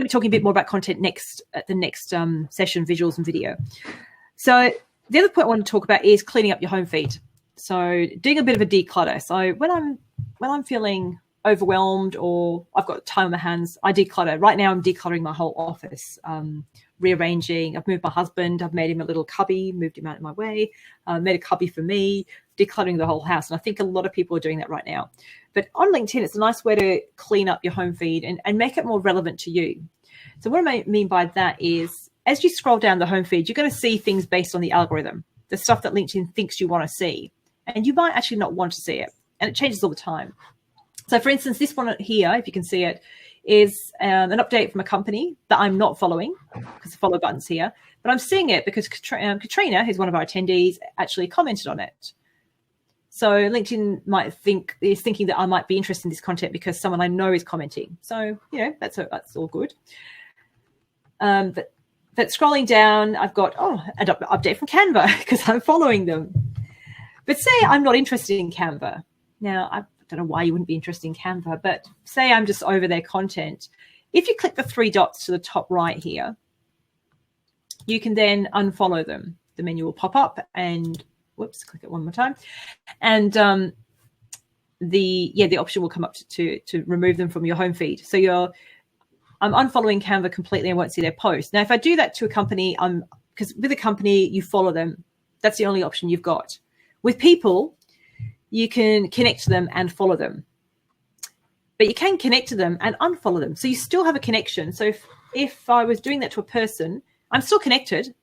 be talking a bit more about content at the next session, visuals and video. So the other point I want to talk about is cleaning up your home feed. So doing a bit of a declutter. So when I'm feeling overwhelmed or I've got time on my hands, I declutter. Right now I'm decluttering my whole office, rearranging. I've moved my husband. I've made him a little cubby, moved him out of my way, made a cubby for me, decluttering the whole house. And I think a lot of people are doing that right now. But on LinkedIn, it's a nice way to clean up your home feed and make it more relevant to you. So what I mean by that is, as you scroll down the home feed, you're going to see things based on the algorithm, the stuff that LinkedIn thinks you want to see. And you might actually not want to see it. And it changes all the time. So for instance, this one here, if you can see it, is an update from a company that I'm not following because the follow button's here. But I'm seeing it because Katrina, who's one of our attendees, actually commented on it. So LinkedIn is thinking that I might be interested in this content because someone I know is commenting. So, that's all good. But scrolling down, I've got, an update from Canva because I'm following them. But say I'm not interested in Canva. Now, I don't know why you wouldn't be interested in Canva, but say I'm just over their content. If you click the 3 dots to the top right here, you can then unfollow them. The menu will pop up and, click it one more time. And the option will come up to remove them from your home feed. So I'm unfollowing Canva completely and won't see their post. Now, if I do that to a company, because with a company, you follow them. That's the only option you've got. With people, you can connect to them and follow them. But you can connect to them and unfollow them. So you still have a connection. So if I was doing that to a person, I'm still connected.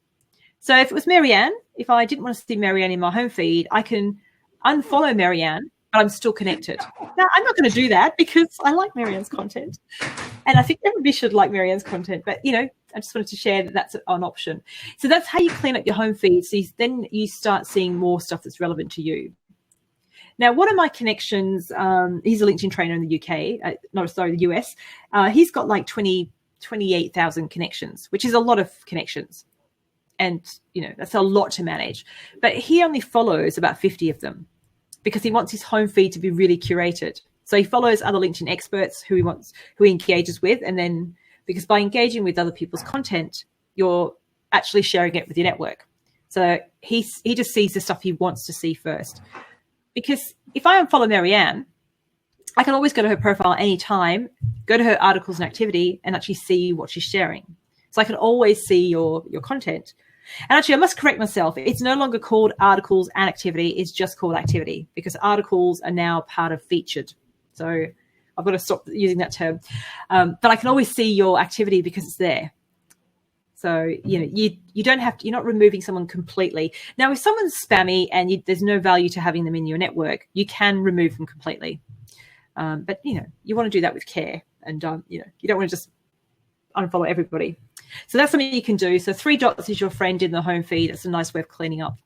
So if it was Marianne, if I didn't want to see Marianne in my home feed, I can unfollow Marianne, but I'm still connected. Now, I'm not going to do that because I like Marianne's content. And I think everybody should like Marianne's content. But, I just wanted to share that that's an option. So that's how you clean up your home feed. So then you start seeing more stuff that's relevant to you. Now, one of my connections, he's a LinkedIn trainer in the UK, the US. He's got like 28,000 connections, which is a lot of connections. And, that's a lot to manage. But he only follows about 50 of them because he wants his home feed to be really curated. So he follows other LinkedIn experts who he engages with. And then because by engaging with other people's content, you're actually sharing it with your network. So he just sees the stuff he wants to see first. Because if I unfollow Marianne, I can always go to her profile anytime, go to her articles and activity and actually see what she's sharing. So I can always see your content. And actually, I must correct myself. It's no longer called articles and activity. It's just called activity because articles are now part of featured. So I've got to stop using that term. But I can always see your activity because it's there. So, you don't have to, you're not removing someone completely. Now, if someone's spammy and there's no value to having them in your network, you can remove them completely. But, you want to do that with care. And, you don't want to just unfollow everybody. So that's something you can do. So 3 dots is your friend in the home feed. It's a nice way of cleaning up.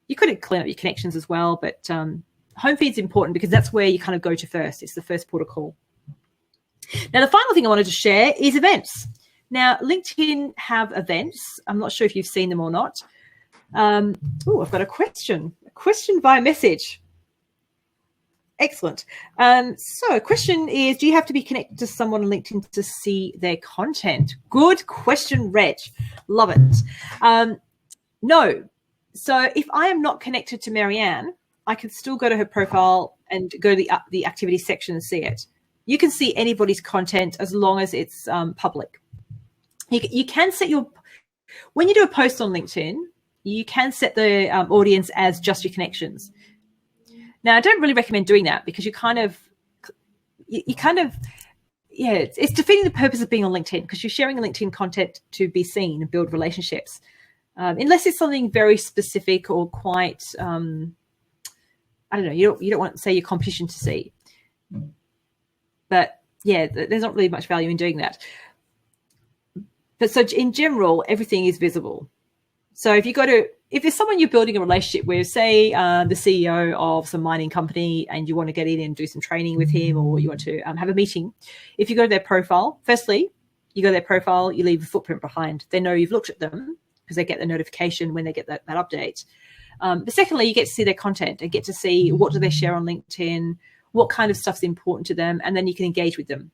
You could clean up your connections as well, but home feed's important because that's where you kind of go to first. It's the first port of call. Now, the final thing I wanted to share is events. Now, LinkedIn have events. I'm not sure if you've seen them or not. I've got a question via message. Excellent. So question is, do you have to be connected to someone on LinkedIn to see their content? Good question, Reg. Love it. No. So if I am not connected to Marianne, I can still go to her profile and go to the activity section and see it. You can see anybody's content as long as it's public. You can set when you do a post on LinkedIn, you can set the audience as just your connections. Now, I don't really recommend doing that because it's defeating the purpose of being on LinkedIn because you're sharing LinkedIn content to be seen and build relationships. Unless it's something very specific or quite, you don't want to say your competition to see. But yeah, there's not really much value in doing that. But so in general, everything is visible. So if there's someone you're building a relationship with, say the CEO of some mining company and you want to get in and do some training with him or you want to have a meeting, if you go to their profile, firstly, you go to their profile, you leave a footprint behind. They know you've looked at them because they get the notification when they get that update. But secondly, you get to see their content and get to see what do they share on LinkedIn, what kind of stuff's important to them, and then you can engage with them.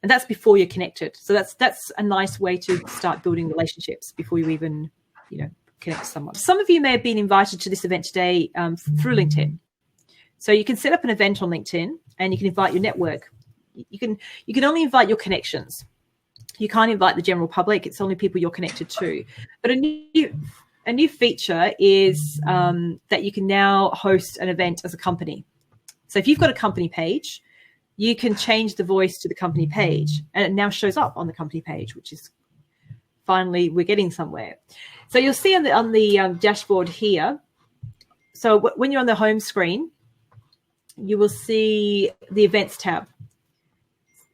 And that's before you're connected. So that's a nice way to start building relationships before you even, connect to someone. Some of you may have been invited to this event today through LinkedIn. So you can set up an event on LinkedIn and you can invite your network. You can only invite your connections. You can't invite the general public. It's only people you're connected to. But a new feature is that you can now host an event as a company. So if you've got a company page, you can change the voice to the company page, and it now shows up on the company page, which is finally we're getting somewhere. So you'll see on the dashboard here. So when you're on the home screen, you will see the events tab.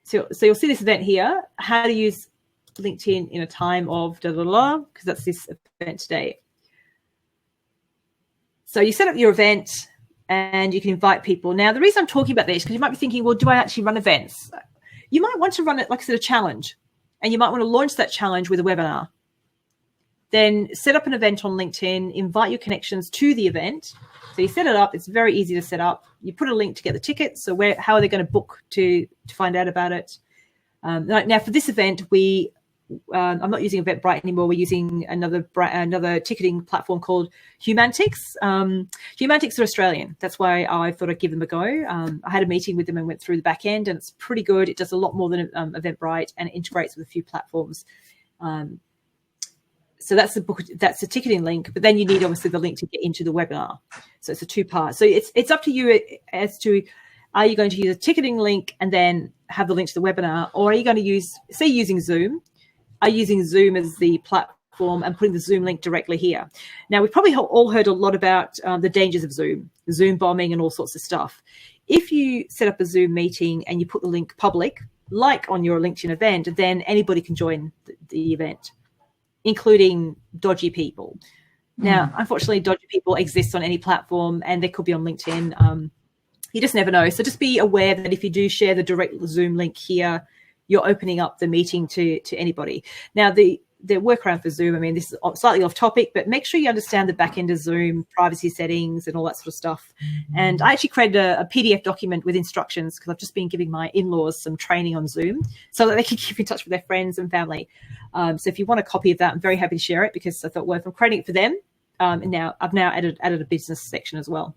So you'll see this event here, how to use LinkedIn in a time of because that's this event today. So you set up your event and you can invite people. Now, the reason I'm talking about this, because you might be thinking, well, do I actually run events? You might want to run it, like I said, a challenge, and you might want to launch that challenge with a webinar. Then set up an event on LinkedIn, invite your connections to the event. So you set it up. It's very easy to set up. You put a link to get the tickets. So how are they going to book to find out about it? Now, for this event, I'm not using Eventbrite anymore. We're using another ticketing platform called Humantix. Humantix are Australian. That's why I thought I'd give them a go. I had a meeting with them and went through the back end, and it's pretty good. It does a lot more than Eventbrite, and it integrates with a few platforms. So that's the ticketing link, but then you need obviously the link to get into the webinar. So it's a two-part. So it's up to you as to, are you going to use a ticketing link and then have the link to the webinar, or are you going to using Zoom? Are you using Zoom as the platform and putting the Zoom link directly here? Now, we've probably all heard a lot about the dangers of Zoom bombing and all sorts of stuff. If you set up a Zoom meeting and you put the link public, like on your LinkedIn event, then anybody can join the event, including dodgy people. Now, unfortunately, dodgy people exist on any platform, and they could be on LinkedIn. You just never know. So just be aware that if you do share the direct Zoom link here, you're opening up the meeting to anybody. Now, the workaround for Zoom, I mean, this is slightly off topic, but make sure you understand the back end of Zoom, privacy settings and all that sort of stuff. And I actually created a PDF document with instructions, because I've just been giving my in-laws some training on Zoom so that they can keep in touch with their friends and family. So if you want a copy of that, I'm very happy to share it, because I thought, well, if I'm creating it for them, and now I've added a business section as well.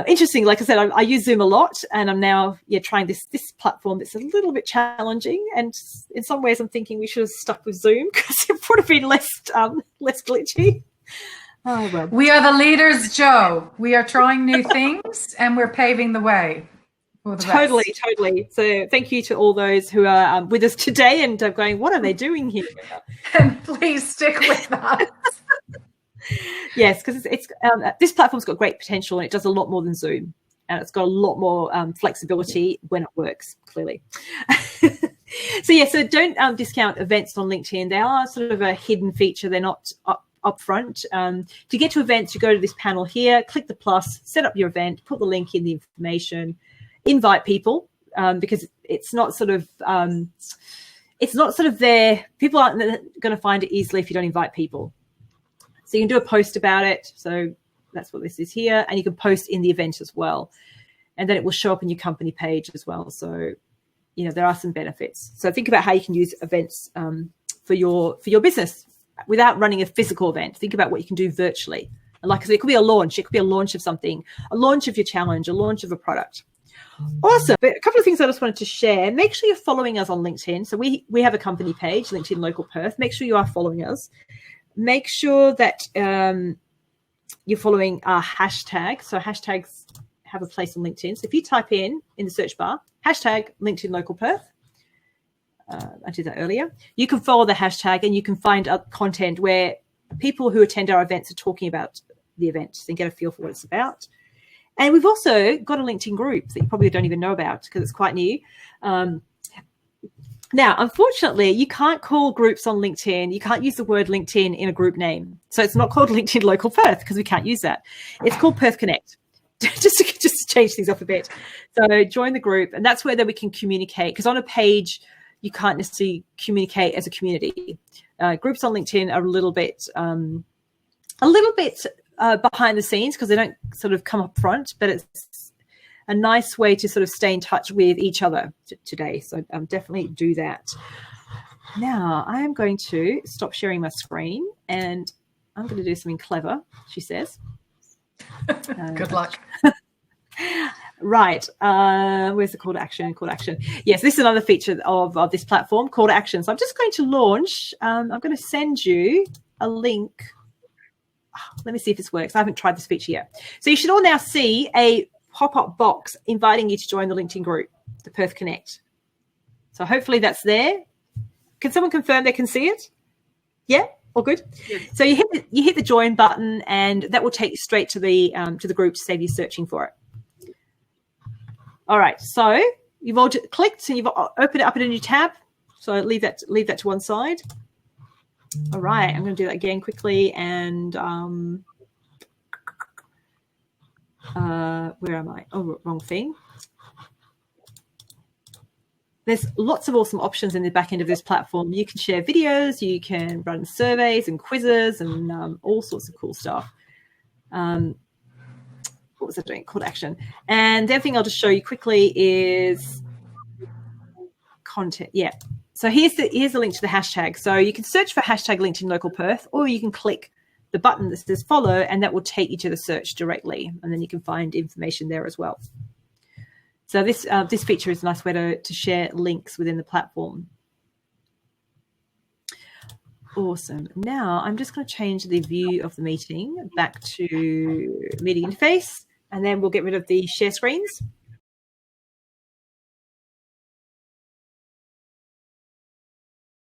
Interesting, like I said, I use Zoom a lot, and I'm now trying this platform that's a little bit challenging, and in some ways I'm thinking we should have stuck with Zoom, because it would have been less glitchy. Oh, well. We are the leaders, Jo. We are trying new things, and we're paving the way for the Totally. So thank you to all those who are with us today and are going, what are they doing here? And please stick with us. Yes, because it's this platform's got great potential, and it does a lot more than Zoom, and it's got a lot more flexibility when it works, clearly. So don't discount events on LinkedIn. They are sort of a hidden feature. They're not up front. To get to events, you go to this panel here, click the plus, set up your event, put the link in the information, invite people, because it's not sort of there. People aren't going to find it easily if you don't invite people. So you can do a post about it. So that's what this is here. And you can post in the event as well. And then it will show up in your company page as well. So, there are some benefits. So think about how you can use events for your business without running a physical event. Think about what you can do virtually. And like I said, it could be a launch. It could be a launch of something, a launch of your challenge, a launch of a product. Awesome. But a couple of things I just wanted to share. Make sure you're following us on LinkedIn. So we have a company page, LinkedIn Local Perth. Make sure you are following us. Make sure that you're following our hashtag. So hashtags have a place on LinkedIn. So if you type in the search bar, hashtag LinkedIn Local Perth, I did that earlier, you can follow the hashtag, and you can find content where people who attend our events are talking about the event and get a feel for what it's about. And we've also got a LinkedIn group that you probably don't even know about, because it's quite new. Now, unfortunately, you can't call groups on LinkedIn. You can't use the word LinkedIn in a group name. So it's not called LinkedIn Local Perth, because we can't use that. It's called Perth Connect, just to change things up a bit. So join the group, and that's where then we can communicate, because on a page, you can't necessarily communicate as a community. Groups on LinkedIn are a little bit behind the scenes, because they don't sort of come up front, but a nice way to sort of stay in touch with each other today. So definitely do that. Now I am going to stop sharing my screen and I'm going to do something clever, she says. Good luck. Right. Where's the call to action? Call to action. Yes, this is another feature of this platform, call to action. So I'm just going to launch. I'm going to send you a link. Let me see if this works. I haven't tried this feature yet. So you should all now see a pop-up box inviting you to join the LinkedIn group, the Perth Connect. So hopefully that's there. Can someone confirm they can see it? Yeah? All good. Yeah. So you hit the join button, and that will take you straight to the group to save you searching for it. All right. So you've all clicked and you've opened it up in a new tab. So leave that to one side. All right. I'm going to do that again quickly. And where am I? Oh, wrong thing. There's lots of awesome options in the back end of this platform. You can share videos, you can run surveys and quizzes and all sorts of cool stuff. What was I doing? Call to action. And the other thing I'll just show you quickly is content. Yeah. So here's the link to the hashtag. So you can search for hashtag LinkedIn Local Perth, or you can click the button that says follow, and that will take you to the search directly. And then you can find information there as well. So this feature is a nice way to share links within the platform. Awesome. Now I'm just going to change the view of the meeting back to meeting interface, and then we'll get rid of the share screens.